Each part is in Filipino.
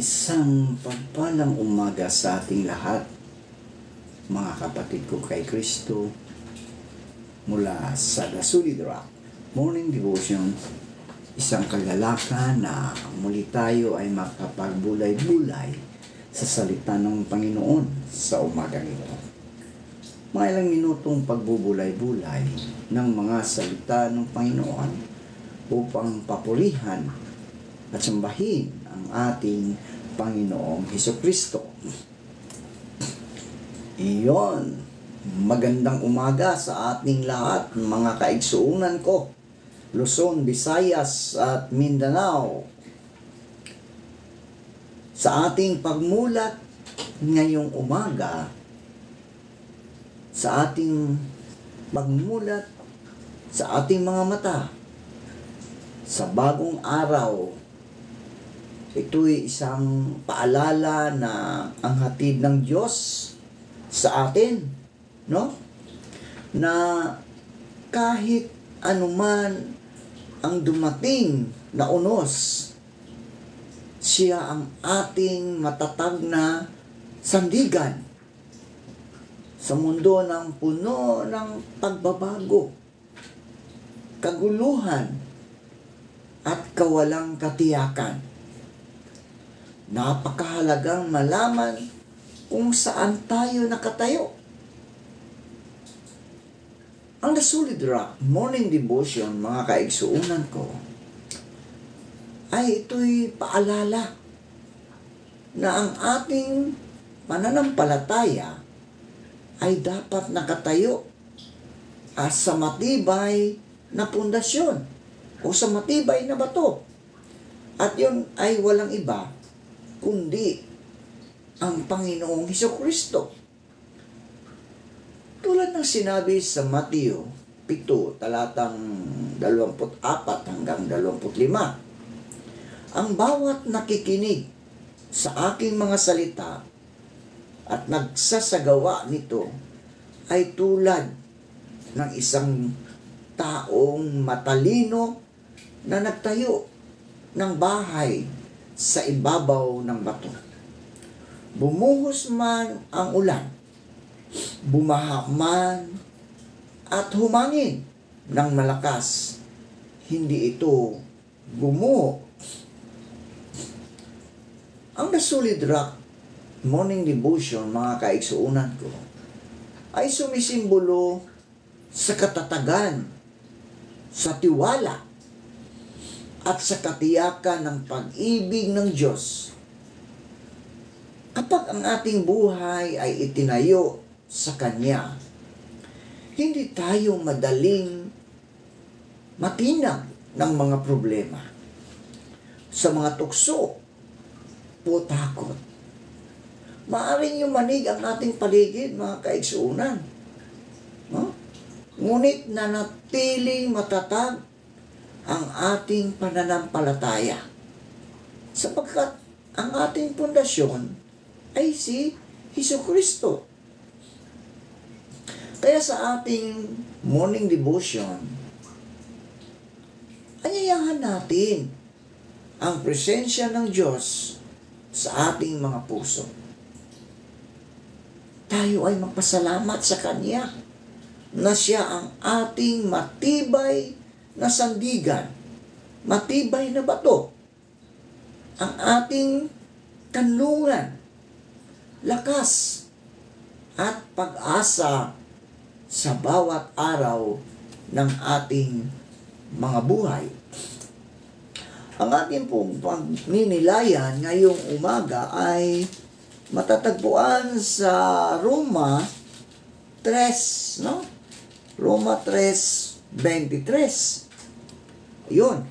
Isang pagpalang umaga sa ating lahat, mga kapatid ko kay Kristo, mula sa The Solid Rock Morning Devotion, isang kagalakan na muli tayo ay makapagbulay-bulay sa salita ng Panginoon sa umagang ito. Mga ilang minutong pagbubulay-bulay ng mga salita ng Panginoon upang papurihan at sambahin ang ating Panginoong Hesukristo. Iyon, magandang umaga sa ating lahat, mga kaigsuunan ko, Luzon, Visayas at Mindanao. Sa ating pagmulat ngayong umaga, sa ating pagmulat sa ating mga mata, sa bagong araw, ito'y isang paalala na ang hatid ng Diyos sa atin, no? Na kahit anuman ang dumating na unos, siya ang ating matatag na sandigan sa mundo ng puno ng pagbabago, kaguluhan, at kawalang katiyakan. Napakahalagang malaman kung saan tayo nakatayo. Ang The Solid Rock Morning Devotion, mga kaigsuunan ko, ay ito'y paalala na ang ating pananampalataya ay dapat nakatayo sa matibay na pundasyon o sa matibay na bato. At yun ay walang iba kundi ang Panginoong Hesukristo. Tulad ng sinabi sa Mateo 7, talatang 24 hanggang 25, ang bawat nakikinig sa aking mga salita at nagsasagawa nito ay tulad ng isang taong matalino na nagtayo ng bahay sa ibabaw ng bato. Bumuhos man ang ulan, bumaha man at humangin ng malakas, hindi ito gumuho. Ang The Solid Rock Morning Devotion, mga kaigsuunan ko, ay sumisimbolo sa katatagan, sa tiwala, at sa katiyakan ng pag-ibig ng Diyos. Kapag ang ating buhay ay itinayo sa Kanya, hindi tayo madaling matinag ng mga problema. Sa mga tukso o takot, maaaring yumanig ang ating paligid, mga kaigsuunan. No? Ngunit nanatiling matatag ang ating pananampalataya, sapagkat ang ating pundasyon ay si Hesukristo. Kaya sa ating morning devotion, anyayahan natin ang presensya ng Diyos sa ating mga puso. Tayo ay magpasalamat sa Kanya na siya ang ating matibay na sandigan, matibay na bato, ang ating kanlungan, lakas, at pag-asa sa bawat araw ng ating mga buhay. Ang ating pong pagninilayan ngayong umaga ay matatagpuan sa Roma 3, no? Roma 3:23. Yun.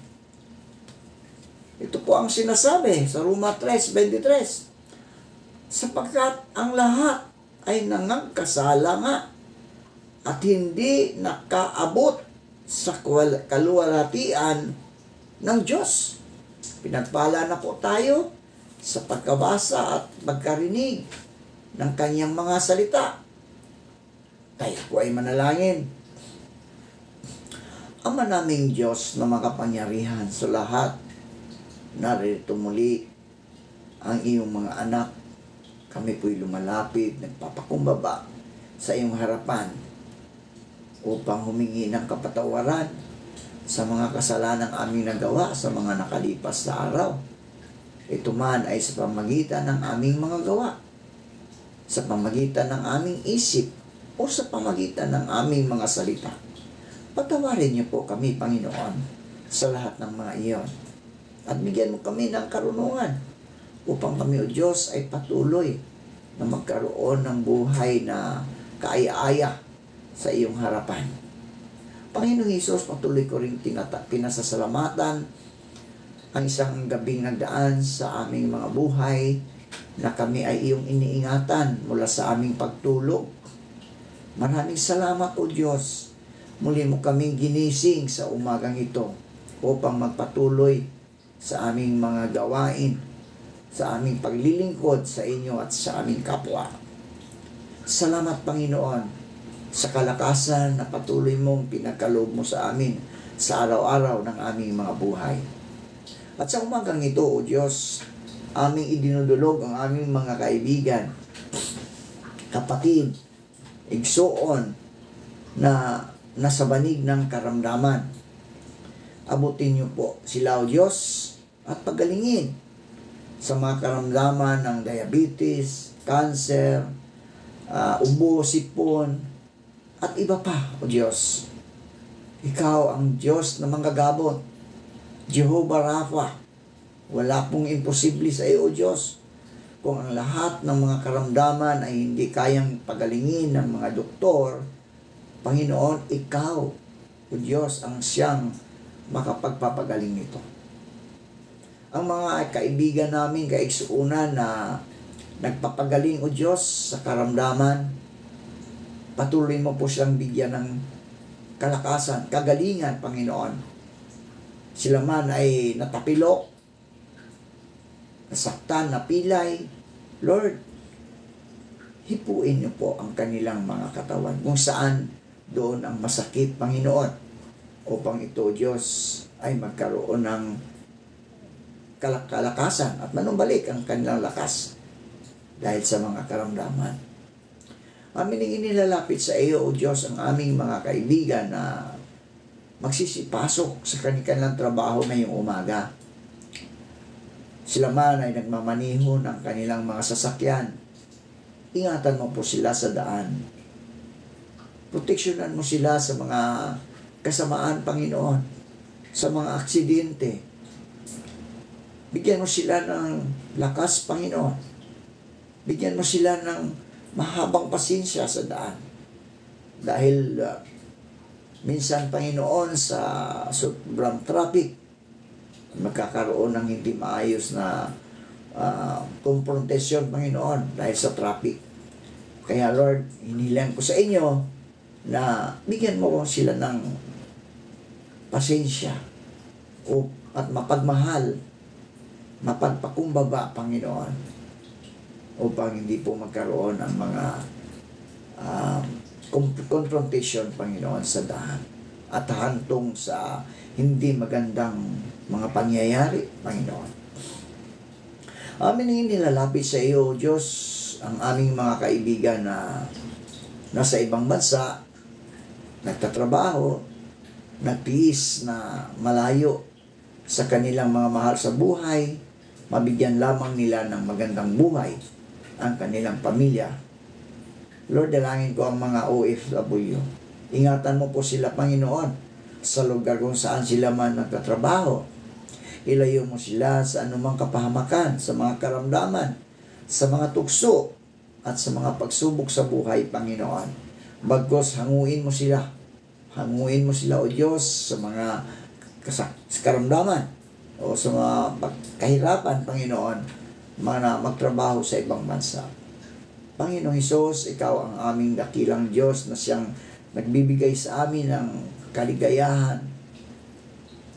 Ito po ang sinasabi sa Roma 3:23. Sapagkat ang lahat ay nangangkasala nga at hindi nakaabot sa kaluwalhatian ng Diyos. Pinagpala na po tayo sa pagkabasa at pagkarinig ng Kanyang mga salita. Tayo po ay manalangin. Ama naming Diyos na makapangyarihan sa lahat, narito muli ang iyong mga anak. Kami po'y lumalapit, nagpapakumbaba sa iyong harapan upang humingi ng kapatawaran sa mga kasalanang aming nagawa sa mga nakalipas na araw. Ito man ay sa pamagitan ng aming mga gawa, sa pamagitan ng aming isip, o sa pamagitan ng aming mga salita. Patawarin niyo po kami, Panginoon, sa lahat ng mga iyon. At bigyan mo kami ng karunungan upang kami, O Diyos, ay patuloy na magkaroon ng buhay na kaaya-aya sa iyong harapan. Panginoong Hesus, patuloy ko rin pinasasalamatan ang isang gabing nagdaan sa aming mga buhay na kami ay iyong iniingatan mula sa aming pagtulog. Maraming salamat, O Diyos. Muli mo kaming ginising sa umagang ito upang magpatuloy sa aming mga gawain, sa aming paglilingkod sa inyo at sa aming kapwa. Salamat, Panginoon, sa kalakasan na patuloy mong pinagkaloob mo sa amin sa araw-araw ng aming mga buhay. At sa umagang ito, O Diyos, aming idinudulog ang aming mga kaibigan, kapatid, igsoon na nasa banig ng karamdaman. Abutin niyo po sila, O Diyos, at pagalingin sa mga karamdaman ng diabetes, cancer, ubo, sipon, at iba pa, O Diyos. Ikaw ang Diyos na manggagabot, Jehovah Rapha. Wala pong imposible sa iyo, O Diyos. Kung ang lahat ng mga karamdaman ay hindi kayang pagalingin ng mga doktor, Panginoon, Ikaw, O Diyos, ang siyang makapagpapagaling nito. Ang mga kaibigan namin, kaigsuunan na nagpapagaling, O Diyos, sa karamdaman, patuloy mo po silang bigyan ng kalakasan, kagalingan, Panginoon. Sila man ay natapilok, nasaktan, napilay, Lord, hipuin niyo po ang kanilang mga katawan kung saan doon ang masakit, Panginoon, upang ito, Diyos, ay magkaroon ng kalakasan at manumbalik ang kanilang lakas dahil sa mga karamdaman. Amin ang inilalapit sa iyo, O Diyos, ang aming mga kaibigan na magsisipasok sa kanilang trabaho ngayong umaga. Sila man ay nagmamaniho ng kanilang mga sasakyan. Ingatan mo po sila sa daan. Proteksyonan mo sila sa mga kasamaan, Panginoon, sa mga aksidente. Bigyan mo sila ng lakas, Panginoon. Bigyan mo sila ng mahabang pasensya sa daan. Dahil minsan, Panginoon, sa sobrang traffic, magkakaroon ng hindi maayos na konfrontasyon, Panginoon, dahil sa traffic. Kaya, Lord, hinihiling ko sa inyo na bigyan mo sila ng pasensya at mapagmahal, mapagpakumbaba, Panginoon, upang hindi po magkaroon ng mga confrontation, Panginoon, sa daan at hantong sa hindi magandang mga pangyayari, Panginoon. Amin ang nilalapit sa iyo, Diyos, ang aming mga kaibigan na nasa ibang bansa, nagtatrabaho, nagtiis na malayo sa kanilang mga mahal sa buhay, mabigyan lamang nila ng magandang buhay ang kanilang pamilya. Lord, dalangin ko ang mga OFW. Ingatan mo po sila, Panginoon, sa lugar kung saan sila man nagtatrabaho. Ilayo mo sila sa anumang kapahamakan, sa mga karamdaman, sa mga tukso, at sa mga pagsubok sa buhay, Panginoon. Bagkus, hanguin mo sila. Hanguin mo sila, O Diyos, sa mga karamdaman o sa mga kahirapan, Panginoon, mga magtrabaho sa ibang bansa. Panginoong Hesus, Ikaw ang aming dakilang Diyos na siyang nagbibigay sa amin ng kaligayahan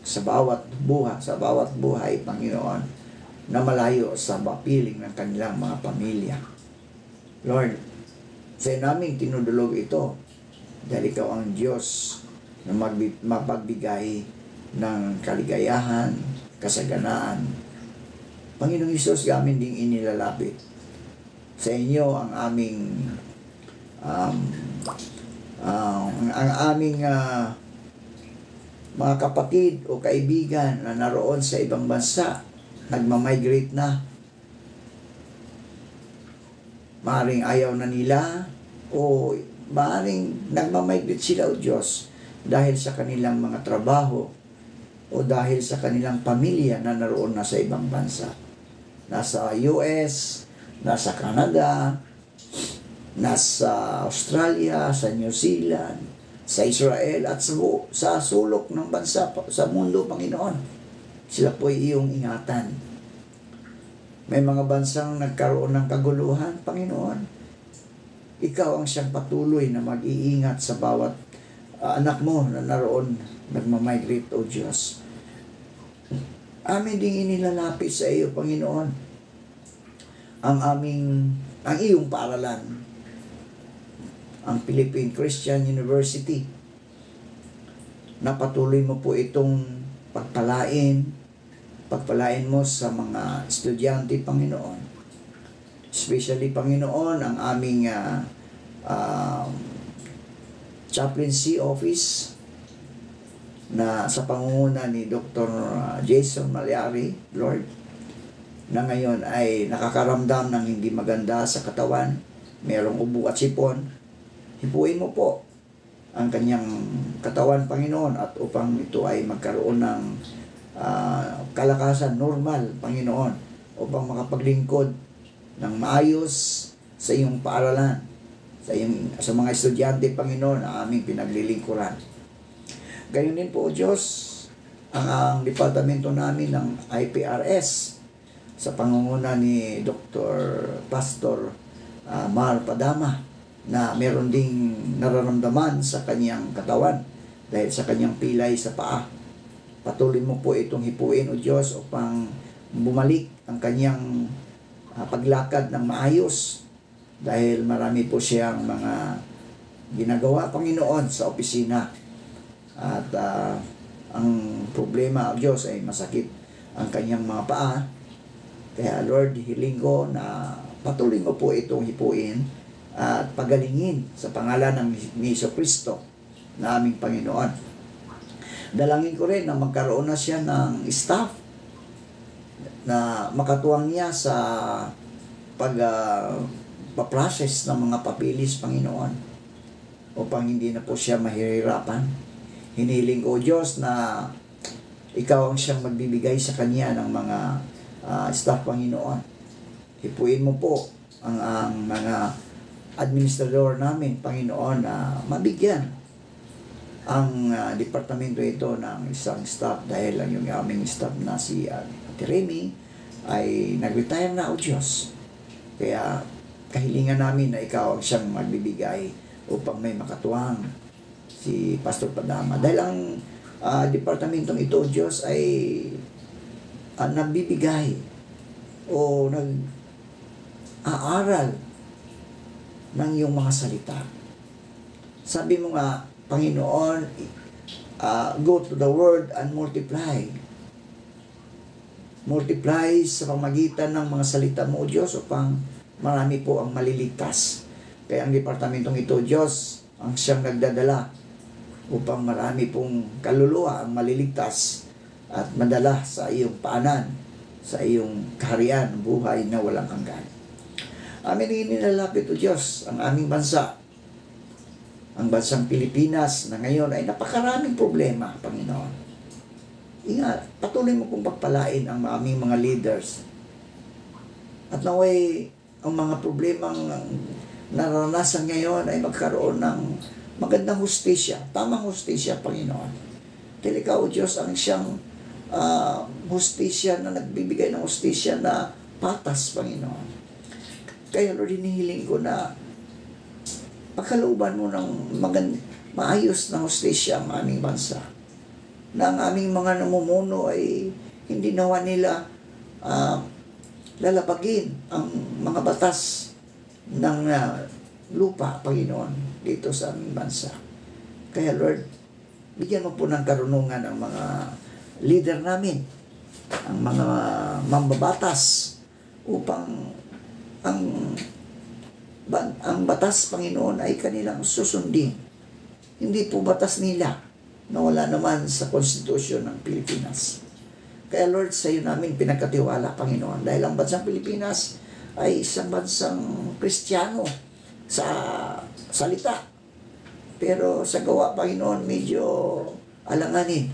sa bawat buhay, Panginoon, na malayo sa mapiling ng kanilang mga pamilya. Lord, sa namin tinudulog ito dahil Ikaw ang Diyos na mapagbigay ng kaligayahan, kasaganaan, Panginoong Hesus, amin ding inilalapit sa inyo ang aming mga kapatid o kaibigan na naroon sa ibang bansa, nagmamigrate na. Maaring ayaw na nila o maaring nagmamigrate sila, o Diyos, dahil sa kanilang mga trabaho o dahil sa kanilang pamilya na naroon na sa ibang bansa. Nasa US, nasa Canada, nasa Australia, sa New Zealand, sa Israel, at sa sulok ng bansa, sa mundo, Panginoon. Sila po ay iyong ingatan. May mga bansang nagkaroon ng kaguluhan, Panginoon. Ikaw ang siyang patuloy na mag-iingat sa bawat anak mo na naroon nagmamigrate, O Diyos. Amin ding inilalapit sa iyo, Panginoon, ang iyong paaralan, ang Philippine Christian University, na patuloy mo po itong pagpalain mo sa mga estudyante, Panginoon. Especially, Panginoon, ang aming chaplaincy office na sa pangunguna ni Dr. Jason Malyari, Lord, na ngayon ay nakakaramdam ng hindi maganda sa katawan, merong ubo at sipon. Hipuin mo po ang kanyang katawan, Panginoon, at upang ito ay magkaroon ng kalakasan, normal, Panginoon, upang makapaglingkod ng maayos sa iyong paaralan, sa mga estudyante, Panginoon, na aming pinaglilingkuran. Gayon din po, O Diyos, ang departamento namin ng IPRS, sa pangunguna ni Dr. Pastor Mar Padama, na meron ding nararamdaman sa kanyang katawan dahil sa kanyang pilay sa paa. Patuloy mo po itong hipuin, O Diyos, upang bumalik ang kanyang paglakad ng maayos, dahil marami po siyang mga ginagawa, Panginoon, sa opisina. At ang problema, O Diyos, ay masakit ang kanyang mga paa. Kaya, Lord, hiling ko na patuloy mo po itong hipuin at pagalingin sa pangalan ng Jesucristo na aming Panginoon. Dalangin ko rin na magkaroon na siya ng staff na makatuwang niya sa pag-process ng mga papilis, Panginoon, upang hindi na po siya mahihirapan. Hiniling ko, Diyos, na ikaw ang siyang magbibigay sa kanya ng mga staff, Panginoon. Hipuin mo po ang mga administrador namin, Panginoon, na mabigyan ang departamento ito ng isang staff, dahil lang yung aming staff na si Ate Remy ay nag-retire na, O Diyos. Kaya kahilingan namin na ikaw ang siyang magbibigay upang may makatuwang si Pastor Padama. Dahil ang departamentong ito, O Diyos, ay nagbibigay o nag-aaral ng iyong mga salita. Sabi mo nga, Panginoon, go to the world and multiply. Multiply sa pamagitan ng mga salita mo, O Diyos, upang marami po ang maliligtas. Kaya ang departamentong ito, Diyos, ang siyang nagdadala upang marami pong kaluluwa ang maliligtas at madala sa iyong paanan, sa iyong kaharian, buhay na walang hanggan. Amin inilalapit, O Diyos, ang aming bansa, ang bansang Pilipinas, na ngayon ay napakaraming problema, Panginoon. Ingat, patuloy mo kong pagpalain ang aming mga leaders. At naway, ang mga problemang naranasan ngayon ay magkaroon ng magandang hustisya, tamang hustisya, Panginoon. Dahil ikaw, O Diyos, ang siyang hustisya na nagbibigay ng hustisya na patas, Panginoon. Kaya, Lord, hinihiling ko na pagkalooban mo ng maayos na hustisya ang aming bansa, na ang aming mga namumuno ay hindi nawa nila lalapagin ang mga batas ng lupa, Panginoon, dito sa aming bansa. Kaya, Lord, bigyan mo po ng karunungan ang mga leader namin ang mga mambabatas upang ang batas, Panginoon, ay kanilang susundin. Hindi po batas nila na wala naman sa konstitusyon ng Pilipinas. Kaya Lord, sa iyo namin pinagkatiwala, Panginoon, dahil ang bansang Pilipinas ay isang bansang Kristiyano sa salita. Pero sa gawa, Panginoon, medyo alanganin.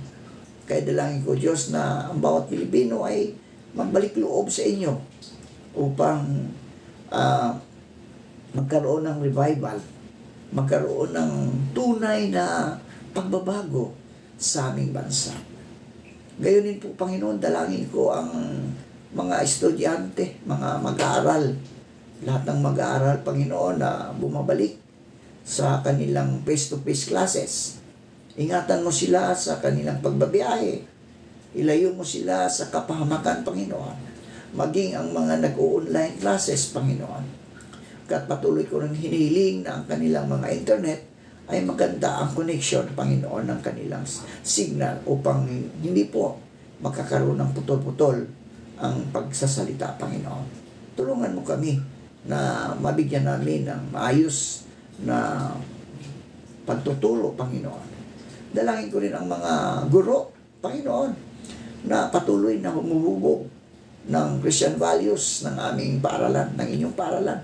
Kaya dalangin ko, Diyos, na ang bawat Pilipino ay magbalik loob sa inyo upang magkaroon ng revival, magkaroon ng tunay na pagbabago sa aming bansa. Gayon din po, Panginoon, dalangin ko ang mga estudyante, mga mag-aaral, lahat ng mag-aaral, Panginoon, na bumabalik sa kanilang face-to-face classes. Ingatan mo sila sa kanilang pagbabiyahe. Ilayo mo sila sa kapahamakan, Panginoon. Maging ang mga nag-o-online classes, Panginoon. At patuloy ko rin hinihiling na ang kanilang mga internet ay maganda ang connection, Panginoon, ng kanilang signal upang hindi po magkakaroon ng putol-putol ang pagsasalita, Panginoon. Tulungan mo kami na mabigyan namin ng maayos na pagtuturo, Panginoon. Dalangin ko rin ang mga guro, Panginoon, na patuloy na humuhubog ng Christian values ng aming paaralan, ng inyong paaralan.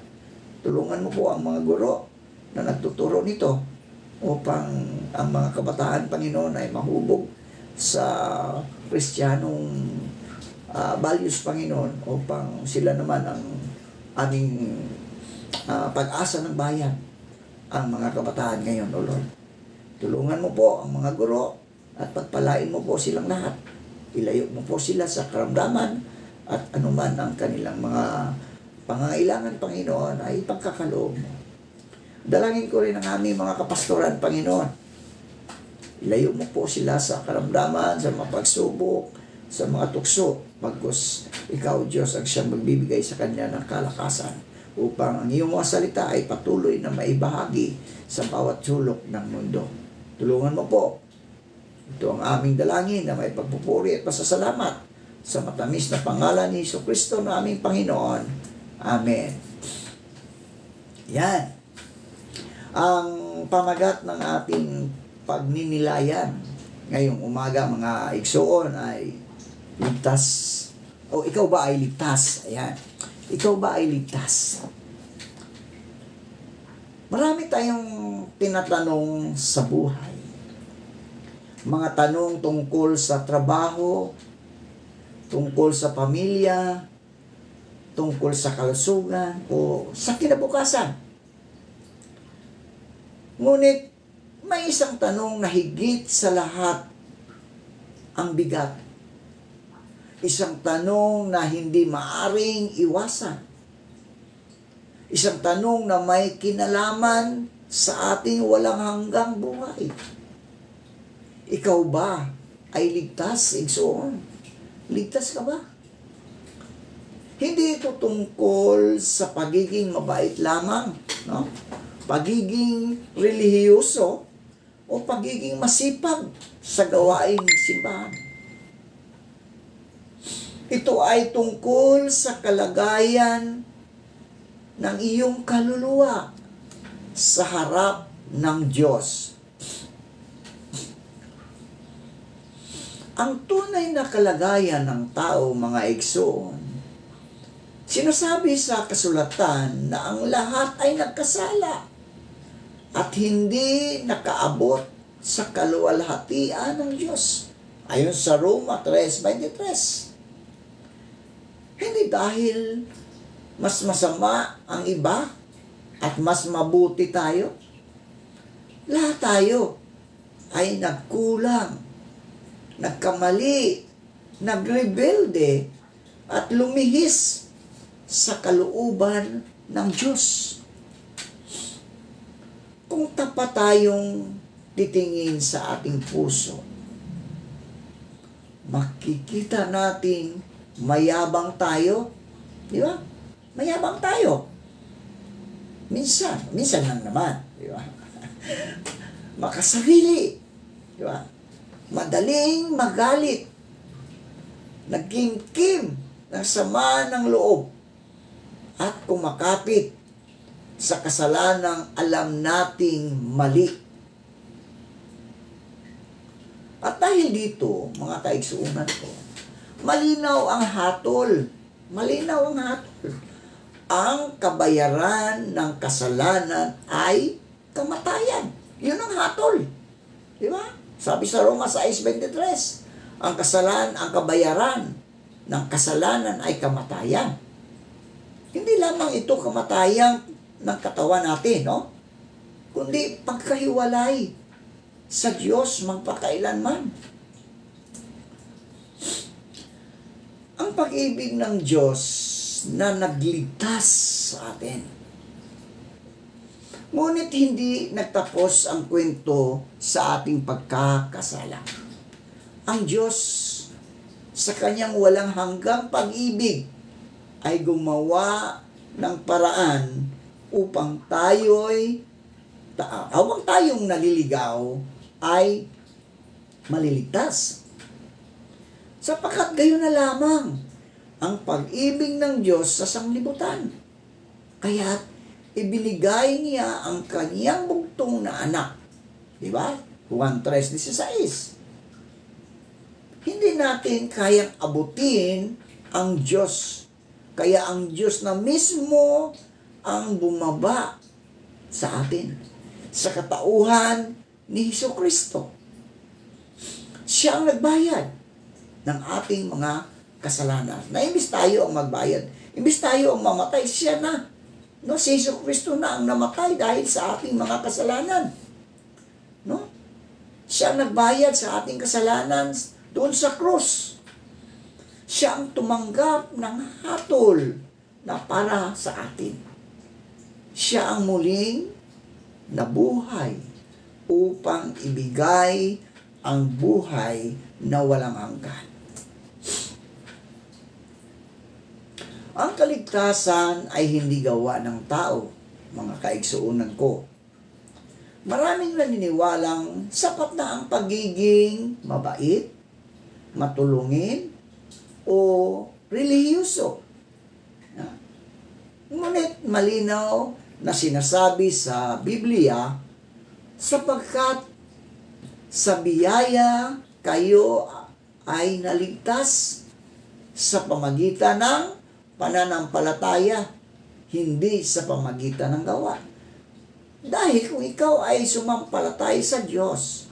Tulungan mo po ang mga guro na nagtuturo nito upang ang mga kabataan, Panginoon, ay mahubog sa Kristiyanong values, Panginoon, upang sila naman ang aming pag-asa ng bayan, ang mga kabataan ngayon, O Lord. Tulungan mo po ang mga guro at pagpalain mo po silang lahat. Ilayo mo po sila sa karamdaman at anuman ang kanilang mga pangangailangan, Panginoon, ay pagkakaloob mo. Dalangin ko rin ang aming mga kapastoran, Panginoon. Ilayo mo po sila sa karamdaman, sa mga pagsubok, sa mga tukso, pagkus ikaw, Diyos, ang siyang magbibigay sa kanya ng kalakasan upang ang iyong mga salita ay patuloy na maibahagi sa bawat sulok ng mundo. Tulungan mo po. Ito ang aming dalangin na may pagpupuri at pasasalamat sa matamis na pangalan ni Jesucristo na aming Panginoon. Amen. Yan. Ang pamagat ng ating pagninilayan ngayong umaga, mga igsoon, ay ligtas. O ikaw ba ay ligtas? Ayan. Ikaw ba ay ligtas? Marami tayong tinatanong sa buhay. Mga tanong tungkol sa trabaho, tungkol sa pamilya, tungkol sa kalusugan, o sa kinabukasan. Ngunit, may isang tanong na higit sa lahat ang bigat. Isang tanong na hindi maaring iwasan. Isang tanong na may kinalaman sa ating walang hanggang buhay. Ikaw ba ay ligtas, igsoon? Ligtas ka ba? Hindi ito tungkol sa pagiging mabait lamang, no? Pagiging relihiyoso o pagiging masipag sa gawaing simbahan. Ito ay tungkol sa kalagayan ng iyong kaluluwa sa harap ng Diyos. Ang tunay na kalagayan ng tao, mga igsoon, sinasabi sa kasulatan na ang lahat ay nagkasala at hindi nakaabot sa kaluwalhatian ng Diyos. Ayon sa Roma 3:23. Hindi dahil mas masama ang iba at mas mabuti tayo. Lahat tayo ay nagkulang, nagkamali, nagrebelde, at lumihis sa kalooban ng Diyos. Kung tapat tayong titingin sa ating puso, makikita natin mayabang tayo. Di ba? Mayabang tayo. Minsan lang naman. Di ba? Makasarili. Di ba? Madaling magalit. nagkimkim ng sama ng loob at kumakapit sa kasalanang alam nating mali. At dahil dito, mga kaigsuunan ko, malinaw ang hatol. Malinaw ang hatol. Ang kabayaran ng kasalanan ay kamatayan. Yun ang hatol. Di ba? Sabi sa Roma 6:23, ang kabayaran ng kasalanan ay kamatayan. Hindi lamang ito kamatayan ng katawan natin, no? Kundi pagkahiwalay sa Diyos magpakailanman. Ang pag-ibig ng Diyos na nagligtas sa atin. Ngunit hindi nagtapos ang kwento sa ating pagkakasala. Ang Diyos sa kanyang walang hanggang pag-ibig ay gumawa ng paraan upang habang tayong naliligaw ay maliligtas. Sapagkat gayon na lamang ang pag-ibig ng Diyos sa sanglibutan. Kaya ibinigay niya ang kanyang bugtong na anak. Di ba? Juan 3:16. Hindi natin kayang abutin ang Diyos. Kaya ang Diyos na mismo ang bumaba sa atin sa katauhan ni Hesukristo. Siya ang nagbayad ng ating mga kasalanan. Na imbis tayo ang magbayad, imbis tayo ang mamatay, siya na. No, si Hesukristo na ang namatay dahil sa ating mga kasalanan. No? Siya ang nagbayad sa ating kasalanan doon sa krus. Siya ang tumanggap ng hatol na para sa atin. Siya ang muling nabuhay upang ibigay ang buhay na walang hanggan. Ang kaligtasan ay hindi gawa ng tao, mga kaigsuunan ko. Maraming naniniwalang sapat na ang pagiging mabait, matulungin, o relihiyoso. Ngunit malinaw na sinasabi sa Biblia, sapagkat sa biyaya kayo ay naligtas sa pamagitan ng pananampalataya, hindi sa pamagitan ng gawa. Dahil kung ikaw ay sumampalataya sa Diyos,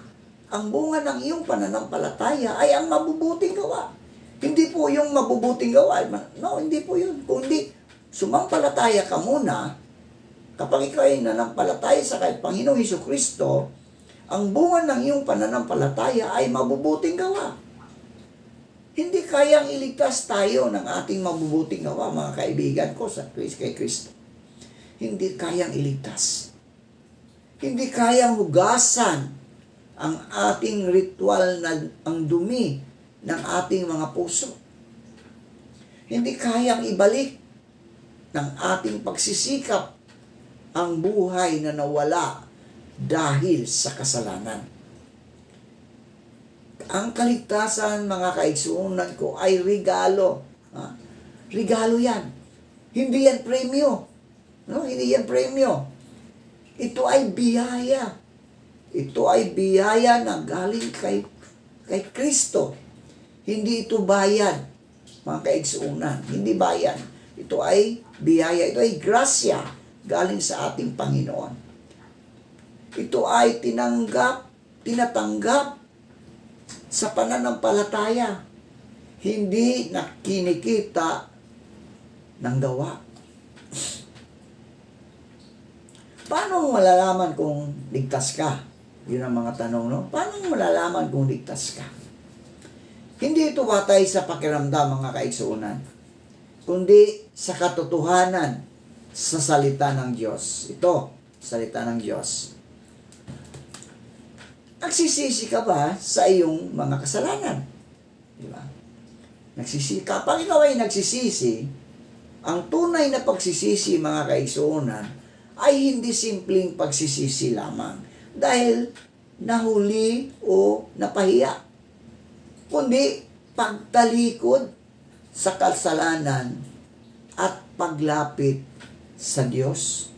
ang bunga ng iyong pananampalataya ay ang mabubuting gawa. Hindi po yung mabubuting gawa. No, hindi po yun. Kundi sumampalataya ka muna. Kapag ikaw ay nanampalataya sa Panginoong Hesukristo, ang bunga ng iyong pananampalataya ay mabubuting gawa. Hindi kayang iligtas tayo ng ating mabubuting gawa, mga kaibigan ko sa kay Kristo. Hindi kayang iligtas. Hindi kayang hugasan ang ating ritual na ang dumi ng ating mga puso. Hindi kayang ibalik ng ating pagsisikap ang buhay na nawala dahil sa kasalanan. Ang kaligtasan, mga kaigsuunan ko, ay regalo. Regalo yan. Hindi yan premyo. No? Hindi yan premyo. Ito ay biyaya. Ito ay biyaya na galing kay Kristo. Hindi ito bayad, mga kaigsuunan. Hindi bayad. Ito ay biyaya. Ito ay grasya galing sa ating Panginoon. Ito ay tinatanggap sa pananampalataya. Hindi na kinikita ng gawa. Paano mo malalaman kung ligtas ka? Yun ang mga tanong, no? Paano mo malalaman kung ligtas ka? Hindi ito batay sa pakiramdam, mga kaigsuunan, kundi sa katotohanan sa salita ng Diyos. Ito, salita ng Diyos. Nagsisisi ka ba sa iyong mga kasalanan? Di ba? Nagsisisi ka. Pag ikaw ay nagsisisi, ang tunay na pagsisisi, mga kaigsuunan, ay hindi simpleng pagsisisi lamang dahil nahuli o napahiya. Kundi pagtalikod sa kasalanan at paglapit sa Diyos.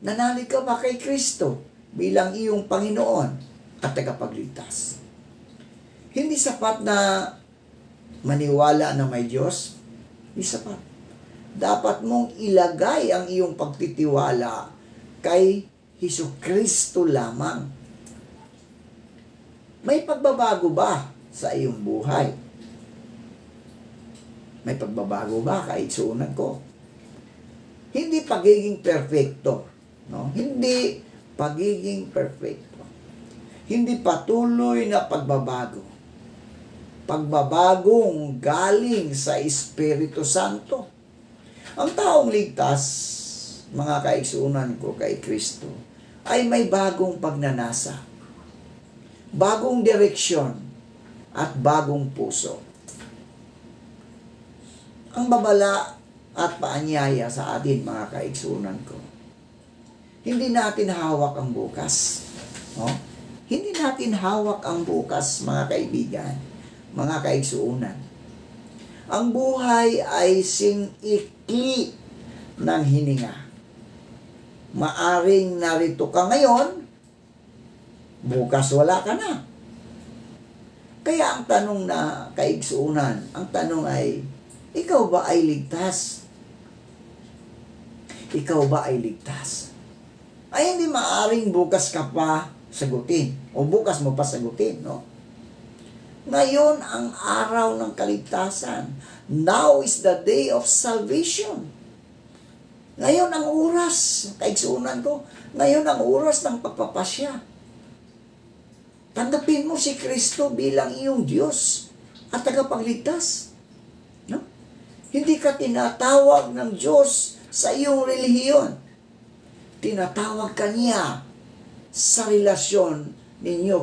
Nanalig ka ba kay Kristo bilang iyong Panginoon at tagapagligtas? Hindi sapat na maniwala na may Diyos. Hindi sapat. Dapat mong ilagay ang iyong pagtitiwala kay Hesukristo lamang. May pagbabago ba sa iyong buhay? May pagbabago ba kahit suunan ko? Hindi pagiging perfecto. No? Hindi pagiging perfecto. Hindi patuloy na pagbabago. Pagbabagong galing sa Espiritu Santo. Ang taong ligtas, mga kaigsuunan ko kay Kristo, ay may bagong pagnanasa, bagong direksyon, at bagong puso. Ang babala at paanyaya sa atin, mga kaigsuunan ko, hindi natin hawak ang bukas. No? Hindi natin hawak ang bukas, mga kaibigan, mga kaigsuunan. Ang buhay ay sing-ikli ng hininga. Maaring narito ka ngayon, bukas wala ka na. Kaya ang tanong na kaigsuunan, ang tanong ay, ikaw ba ay ligtas? Ikaw ba ay ligtas? Ay hindi maaring bukas ka pa sagutin o bukas mo pa sagutin, no? Ngayon ang araw ng kaligtasan. Now is the day of salvation. Ngayon ang oras, kaigsuunan ko, ngayon ang oras ng pagpapasya. Tanggapin mo si Kristo bilang iyong Diyos at tagapagligtas. No? Hindi ka tinatawag ng Diyos sa iyong relihiyon. Tinatawag ka niya sa relasyon ninyo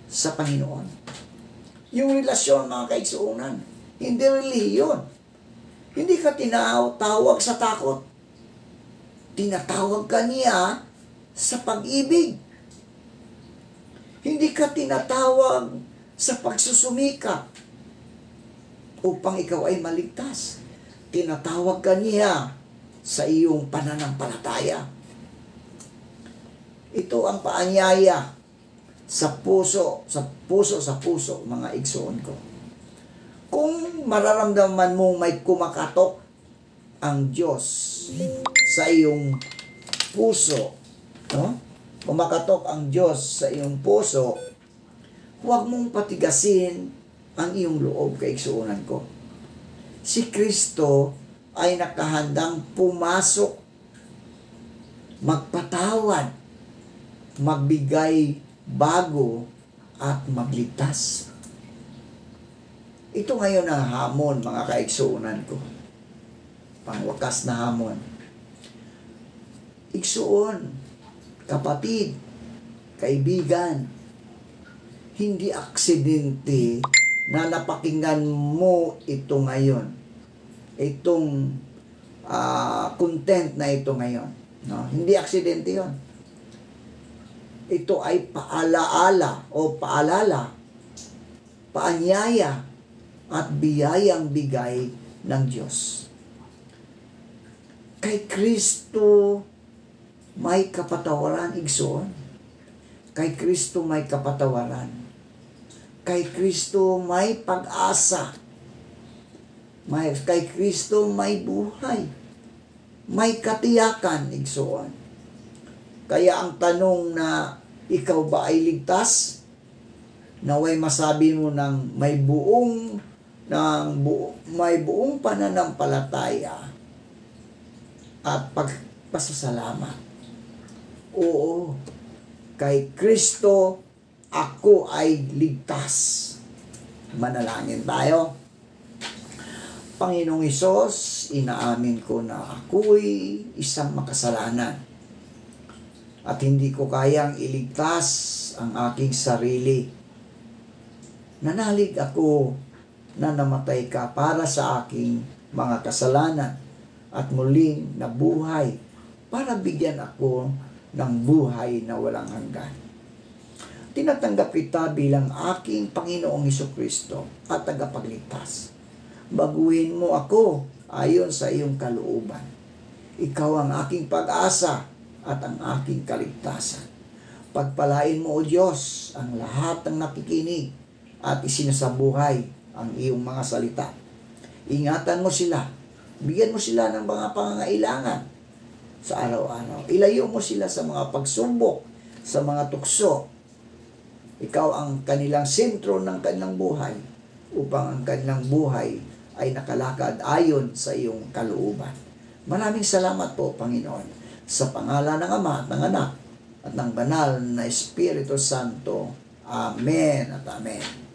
sa Panginoon. Yung relasyon, mga kaigsuunan, hindi relihiyon. Hindi ka tinatawag sa takot. Tinatawag ka niya sa pag-ibig. Hindi ka tinatawag sa pagsusumikap upang ikaw ay maligtas. Tinatawag ka niya sa iyong pananampalataya. Ito ang paanyaya sa puso, mga igsoon ko. Kung mararamdaman mong may kumakatok ang Diyos sa iyong puso, no? Kumakatok ang Diyos sa iyong puso, huwag mong patigasin ang iyong loob, kaigsuunan ko. Si Kristo ay nakahandang pumasok, magpatawad, magbigay bago at magligtas. Ito ngayon ang hamon, mga kaigsuunan ko. Pangwakas na hamon. Igsuon, kapatid, kaibigan, hindi aksidente na napakinggan mo ito ngayon. Itong content na ito ngayon. No? Hindi aksidente yon. Ito ay paalaala o paalala, paanyaya at biyayang bigay ng Diyos. Kay Kristo may kapatawaran, igsoon. Kay Kristo may kapatawaran. Kay Kristo may pag-asa. Kay Kristo may buhay. May katiyakan, igsoon. Kaya ang tanong na ikaw ba ay ligtas? Naway masabi mo ng may buong pananampalataya at pagpasasalamat. Oo, kay Kristo ako ay ligtas. Manalangin tayo. Panginoong Hesus, inaamin ko na ako'y isang makasalanan at hindi ko kayang iligtas ang aking sarili. Nanalig ako na namatay ka para sa aking mga kasalanan at muling nabuhay para bigyan ako ng buhay na walang hanggan. Tinatanggap kita bilang aking Panginoong Hesukristo at tagapagligtas. Baguhin mo ako ayon sa iyong kalooban. Ikaw ang aking pag-asa at ang aking kaligtasan. Pagpalain mo, O Diyos, ang lahat ng nakikinig at isinasabuhay ang iyong mga salita. Ingatan mo sila. Bigyan mo sila ng mga pangangailangan sa araw-araw. Ilayo mo sila sa mga pagsubok, sa mga tukso. Ikaw ang kanilang sentro ng kanilang buhay upang ang kanilang buhay ay nakalakad ayon sa iyong kalooban. Maraming salamat po, Panginoon, sa pangalan ng Ama at ng Anak at ng Banal na Espiritu Santo. Amen at Amen.